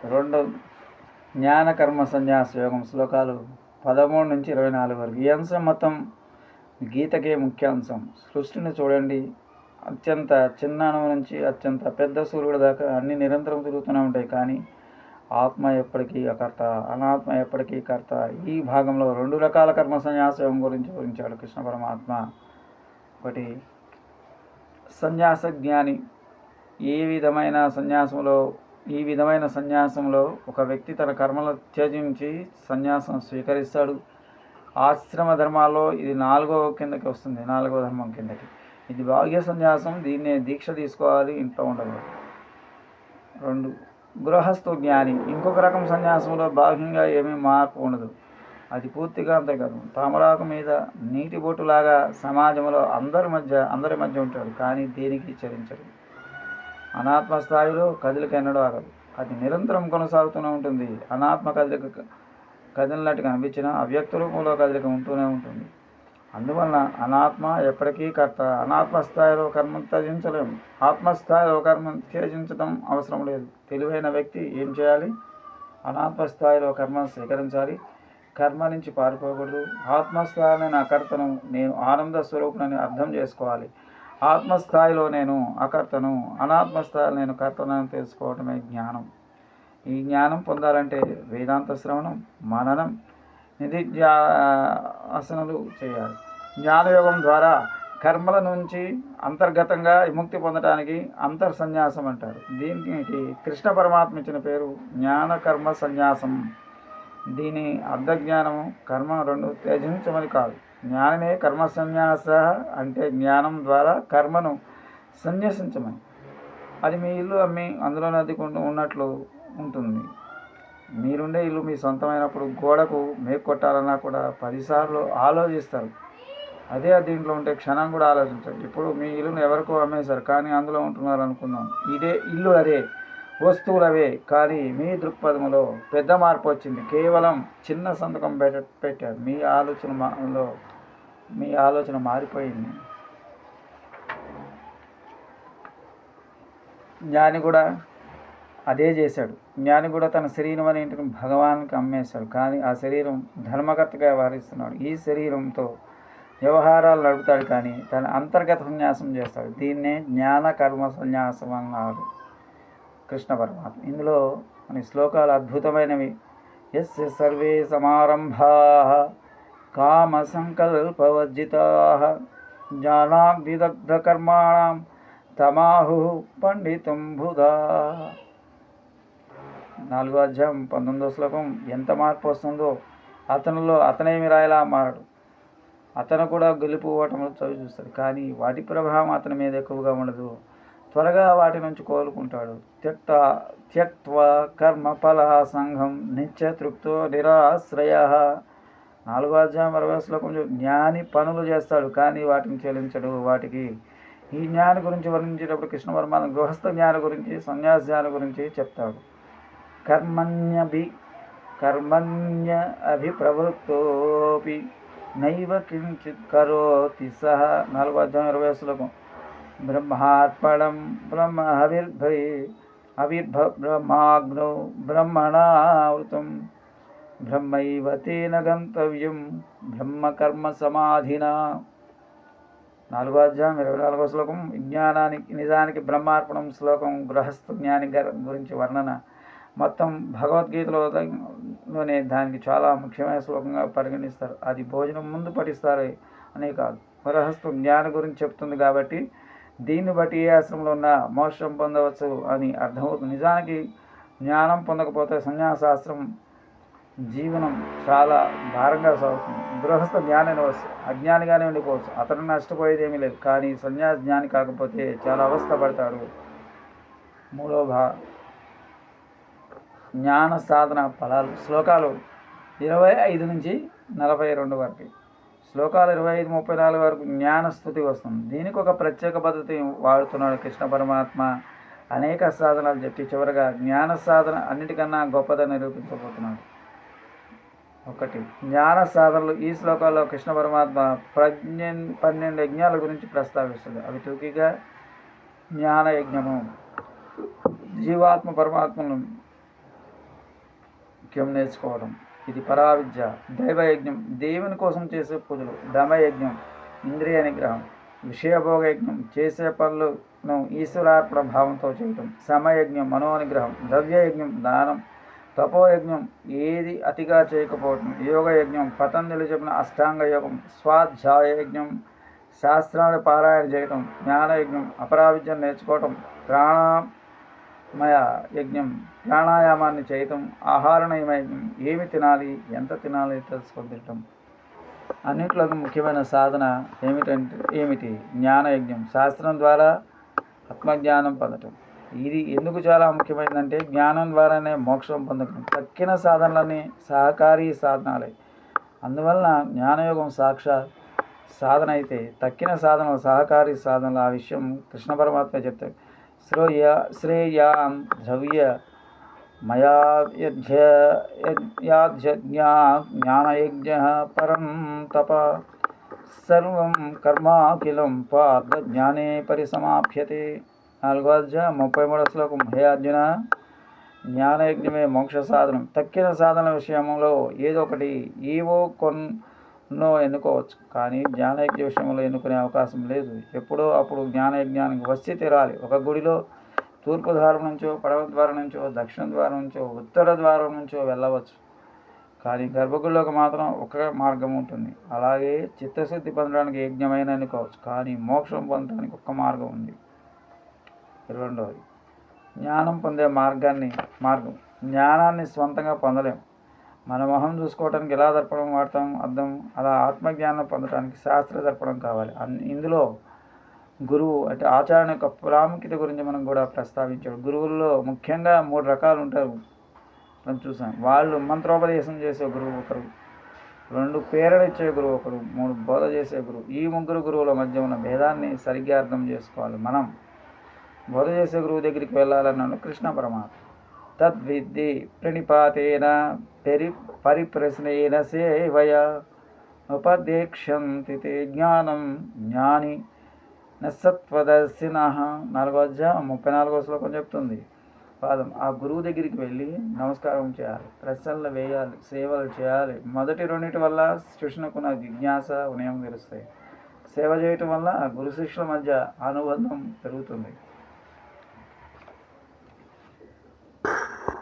2 జ్ఞాన కర్మ సన్యాస యోగం శ్లోకాలు 13 నుంచి 24 వరకు. ఈ అంశం మొత్తం గీతకే ముఖ్య అంశం. సృష్టిని చూడండి, అత్యంత చిన్న అణువు నుంచి అత్యంత పెద్ద సూర్యుడు దాకా అన్ని నిరంతరం తిరుగుతూనే ఉంటాయి. కానీ ఆత్మ ఎప్పటికీ అకర్త, అనాత్మ ఎప్పటికీ కర్త. ఈ భాగంలో 2 రకాల కర్మ సన్యాస యోగం గురించి వివరించాడు కృష్ణ పరమాత్మ. ఒకటి, సన్యాస జ్ఞాని. ఈ విధమైన సన్యాసంలో ఒక వ్యక్తి తన కర్మలు త్యజించి సన్యాసం స్వీకరిస్తాడు. ఆశ్రమ ధర్మాల్లో ఇది 4వ కిందకి వస్తుంది, 4వ ధర్మం కిందకి. ఇది బాహ్య సన్యాసం, దీన్నే దీక్ష తీసుకోవాలి, ఇంట్లో ఉండదు. 2, గృహస్థు జ్ఞాని. ఇంకొక రకం సన్యాసంలో బాహ్యంగా ఏమీ మార్పు ఉండదు, అది పూర్తిగా అంతర్గతం. తామరాకు మీద నీటి బొట్టులాగా సమాజంలో అందరి మధ్య ఉంటాడు, కానీ దేనికి చరించడు. అనాత్మ స్థాయిలో కదలిక ఎన్నడూ ఆగదు, అది నిరంతరం కొనసాగుతూనే ఉంటుంది. అనాత్మ కదిలినట్టు కనిపించినా అవ్యక్త రూపంలో కదలిక ఉంటూనే ఉంటుంది. అందువలన అనాత్మ ఎప్పటికీ కర్త. అనాత్మ స్థాయిలో కర్మ త్యజించలేము, ఆత్మస్థాయిలో కర్మ త్యజించడం అవసరం లేదు. తెలివైన వ్యక్తి ఏం చేయాలి? అనాత్మ స్థాయిలో కర్మ స్వీకరించాలి, కర్మ నుంచి పారిపోకూడదు. ఆత్మస్థాయిలో నా కర్తను, నేను ఆనంద స్వరూపునని అర్థం చేసుకోవాలి. ఆత్మస్థాయిలో నేను అకర్తను, అనాత్మస్థాయిలో నేను కర్తనని తెలుసుకోవటమే జ్ఞానం. ఈ జ్ఞానం పొందాలంటే వేదాంత శ్రవణం, మననం, నిధిధ్యాసనలు చేయాలి. జ్ఞానయోగం ద్వారా కర్మల నుంచి అంతర్గతంగా విముక్తి పొందడానికి అంతర్సన్యాసం అంటారు. దీనికి కృష్ణ పరమాత్మ ఇచ్చిన పేరు జ్ఞాన కర్మ సన్యాసం. దీని అర్ధజ్ఞానము కర్మ 2 త్యజించమని కాదు. జ్ఞానమే కర్మ సన్యాస అంటే జ్ఞానం ద్వారా కర్మను సన్యసించమని. అది మీ ఇల్లు అమ్మి అందులో అద్దెకుంటూ ఉన్నట్లు ఉంటుంది. మీరుండే ఇల్లు మీ సొంతమైనప్పుడు గోడకు మేకు కొట్టాలన్నా కూడా 10 సార్లు ఆలోచిస్తారు. అదే దీంట్లో ఉంటే క్షణం కూడా ఆలోచించారు. ఇప్పుడు మీ ఇల్లును ఎవరికో అమ్మేశారు, కానీ అందులో ఉంటున్నారు అనుకుందాం. ఇదే ఇల్లు, అదే వస్తువులు అవే, కానీ మీ దృక్పథంలో పెద్ద మార్పు వచ్చింది. కేవలం చిన్న సంతకం పెట్టారు, మీ ఆలోచన మారిపోయింది. జ్ఞాని కూడా అదే చేశాడు. జ్ఞాని కూడా తన శరీరం అనే ఇంటిని భగవాన్కి అమ్మేశాడు, కానీ ఆ శరీరం ధర్మకర్తగా వ్యవహరిస్తున్నాడు. ఈ శరీరంతో వ్యవహారాలు నడుపుతాడు, కానీ తన అంతర్గత సన్యాసం చేస్తాడు. దీన్నే జ్ఞాన కర్మ సన్యాసం అన్నారు కృష్ణ పరమాత్మ. ఇందులో కొన్ని శ్లోకాలు అద్భుతమైనవి. యస్య సర్వే సమారంభాః కామ సంకల్పవర్జితాః జ్ఞానాగ్నిదగ్ధ కర్మాణం తమాహుః పండితుం బుధా. 4వ అధ్యాయం 19వ శ్లోకం. ఎంత మార్పు వస్తుందో అతనేమి రాయలా మారడు. అతను కూడా గెలుపు ఓటములు చవి చూస్తాడు, కానీ వాటి ప్రభావం అతని మీద ఎక్కువగా ఉండదు. త్వరగా వాటి నుంచి కోలుకుంటాడు. త్యక్త్వా కర్మ ఫల సంఘం నిత్యతృప్తో నిరాశ్రయ. 4వ అధ్యాయం 60వ శ్లోకం. జ్ఞాని పనులు చేస్తాడు, కానీ వాటిని చెల్లించడు. ఈ జ్ఞాని గురించి వర్ణించేటప్పుడు కృష్ణ పరమాత్మ గృహస్థ జ్ఞాని గురించి, సన్యాస జ్ఞాని గురించి చెప్తాడు. కర్మణ్య అభిప్రవృత్తోపి నైవ కించిత్ కరోతి సహ. 4వ అధ్యాయం 20వ శ్లోకం. బ్రహ్మార్పణం బ్రహ్మాగ్నౌ బ్రహ్మణావృతం బ్రహ్మైవ తేన గంతవ్యం బ్రహ్మకర్మ సమాధినా. 4వ అధ్యాయం 24వ శ్లోకం. నిజానికి బ్రహ్మార్పణం శ్లోకం గృహస్థ జ్ఞాని గురించి వర్ణన. మొత్తం భగవద్గీతలోనే దానికి చాలా ముఖ్యమైన శ్లోకంగా పరిగణిస్తారు. అది భోజనం ముందు పఠిస్తారు అనే కాదు, గృహస్థ జ్ఞాని గురించి చెప్తుంది. కాబట్టి దీన్ని బట్టి ఏ ఆశ్రమంలో ఉన్నా మోక్షం పొందవచ్చు అని అర్థమవుతుంది. నిజానికి జ్ఞానం పొందకపోతే సన్యాసాశ్రమం జీవనం చాలా భారంగా సాగుతుంది. గృహస్థ జ్ఞాని అజ్ఞానిగానే ఉండిపోవచ్చు, అతను నష్టపోయేది ఏమీ లేదు. కానీ సన్యాస జ్ఞాని కాకపోతే చాలా అవస్థ పడతాడు. 3వ జ్ఞాన సాధన ఫలాలు. శ్లోకాలు 25 నుంచి 42 వరకు. శ్లోకాలు 25, 34 వరకు జ్ఞాన స్థుతి వస్తుంది. దీనికి ఒక ప్రత్యేక పద్ధతి వాడుతున్నాడు కృష్ణ పరమాత్మ. అనేక సాధనాలు చెప్పి చివరగా జ్ఞాన సాధన అన్నిటికన్నా గొప్పదని నిరూపించబోతున్నాడు. 1. జ్ఞాన సాధనలు. ఈ శ్లోకాల్లో కృష్ణ పరమాత్మ 12 యజ్ఞాల గురించి ప్రస్తావిస్తుంది. అవి టూకీగా జ్ఞాన యజ్ఞము, జీవాత్మ పరమాత్మను ముఖ్యం నేర్చుకోవడం. ఇది పరావిద్య. దైవయజ్ఞం దేవుని కోసం చేసే పూజలు. దమయజ్ఞం ఇంద్రియ నిగ్రహం. విషయభోగ యజ్ఞం చేసే పనులను ఈశ్వరార్పణ భావంతో చేయటం. సమయజ్ఞం మనోనిగ్రహం. ద్రవ్యయజ్ఞం దానం. తపోయజ్ఞం ఏది అతిగా చేయకపోవటం. యోగయజ్ఞం పతంజలి చెప్పిన అష్టాంగ యోగం. స్వాధ్యాయజ్ఞం శాస్త్రాన్ని పారాయణ చేయటం. జ్ఞానయజ్ఞం అపరావిద్యను నేర్చుకోవటం. ప్రాణమయ యజ్ఞం ప్రాణాయామాన్ని చేయటం. ఆహార నియమయజ్ఞం ఏమి తినాలి ఎంత తినాలి తెలుసుకొని తినటం. అన్నింటిలో ముఖ్యమైన సాధన ఏమిటి? జ్ఞానయజ్ఞం శాస్త్రం ద్వారా ఆత్మజ్ఞానం పొందటం. ఇది ఎందుకు చాలా ముఖ్యమైనదంటే జ్ఞానం ద్వారానే మోక్షం పొందగలం. తక్కిన సాధనలన్నీ సహకారి సాధనాలే. అందువలన జ్ఞానయోగం సాక్షాత్ సాధన అయితే తక్కిన సాధనలు సహకారి సాధనలు. ఆ విషయం కృష్ణ పరమాత్మ చెప్తాడు. శ్రేయాం ద్రవ్య జ్ఞానయజ్ఞ పరం తప సర్వం కర్మాఖిలం పార్థ జ్ఞానే పరిసమాప్యతే. 4వ అధ్యాయం 33వ శ్లోకం. హే అర్జున, జ్ఞానయజ్ఞమే మోక్ష సాధనం. తక్కిన సాధన విషయంలో ఏదో ఒకటి కొన్నో ఎన్నుకోవచ్చు, కానీ జ్ఞానయజ్ఞ విషయంలో ఎన్నుకునే అవకాశం లేదు. ఎప్పుడో అప్పుడు జ్ఞానయజ్ఞానికి వచ్చి తీరాలి. ఒక గుడిలో తూర్పు ద్వారం నుంచో, పడవ ద్వారం నుంచో, దక్షిణ ద్వారం నుంచో, ఉత్తర ద్వారం నుంచో వెళ్ళవచ్చు, కానీ గర్భగుడిలోకి మాత్రం ఒక మార్గం ఉంటుంది. అలాగే చిత్తశుద్ధి పొందడానికి యజ్ఞమైన ఎన్నుకోవచ్చు, కానీ మోక్షం పొందడానికి ఒక్క మార్గం ఉంది. 22వది జ్ఞానం పొందే మార్గం. జ్ఞానాన్ని స్వంతంగా పొందలేం. మన మొహం చూసుకోవడానికి ఎలా దర్పణం వాడతాం అర్థం, అలా ఆత్మజ్ఞానం పొందడానికి శాస్త్ర దర్పణం కావాలి. ఇందులో గురువు అంటే ఆచార్య యొక్క ప్రాముఖ్యత గురించి మనం కూడా ప్రస్తావించాడు. గురువుల్లో ముఖ్యంగా 3 రకాలు ఉంటారు మనం చూసాం. వాళ్ళు మంత్రోపదేశం చేసే గురువు ఒకరు, 2 పేరలు ఇచ్చే గురువు ఒకరు, 3 బోధ చేసే గురువు. ఈ 3 గురువుల మధ్య ఉన్న భేదాన్ని సరిగ్గా అర్థం చేసుకోవాలి. మనం బోధ చేసే గురువు దగ్గరికి వెళ్ళాలన్నాడు కృష్ణ పరమాత్మ. తద్విద్ది ప్రణిపాతేన పరిప్రశ్నేన సేవయ ఉపదేక్షంతి తే జ్ఞానం జ్ఞాని నసత్వదర్శిన. 4వ అధ్యాయం 34వ శ్లోకం చెప్తుంది. పాదం ఆ గురువు దగ్గరికి వెళ్ళి నమస్కారం చేయాలి, ప్రశ్నలు వేయాలి, సేవలు చేయాలి. మొదటి 2 వల్ల శిష్యునకున్న జిజ్ఞాస వినయం తెలుస్తాయి. సేవ చేయటం వల్ల గురు శిష్యుల మధ్య అనుబంధం పెరుగుతుంది.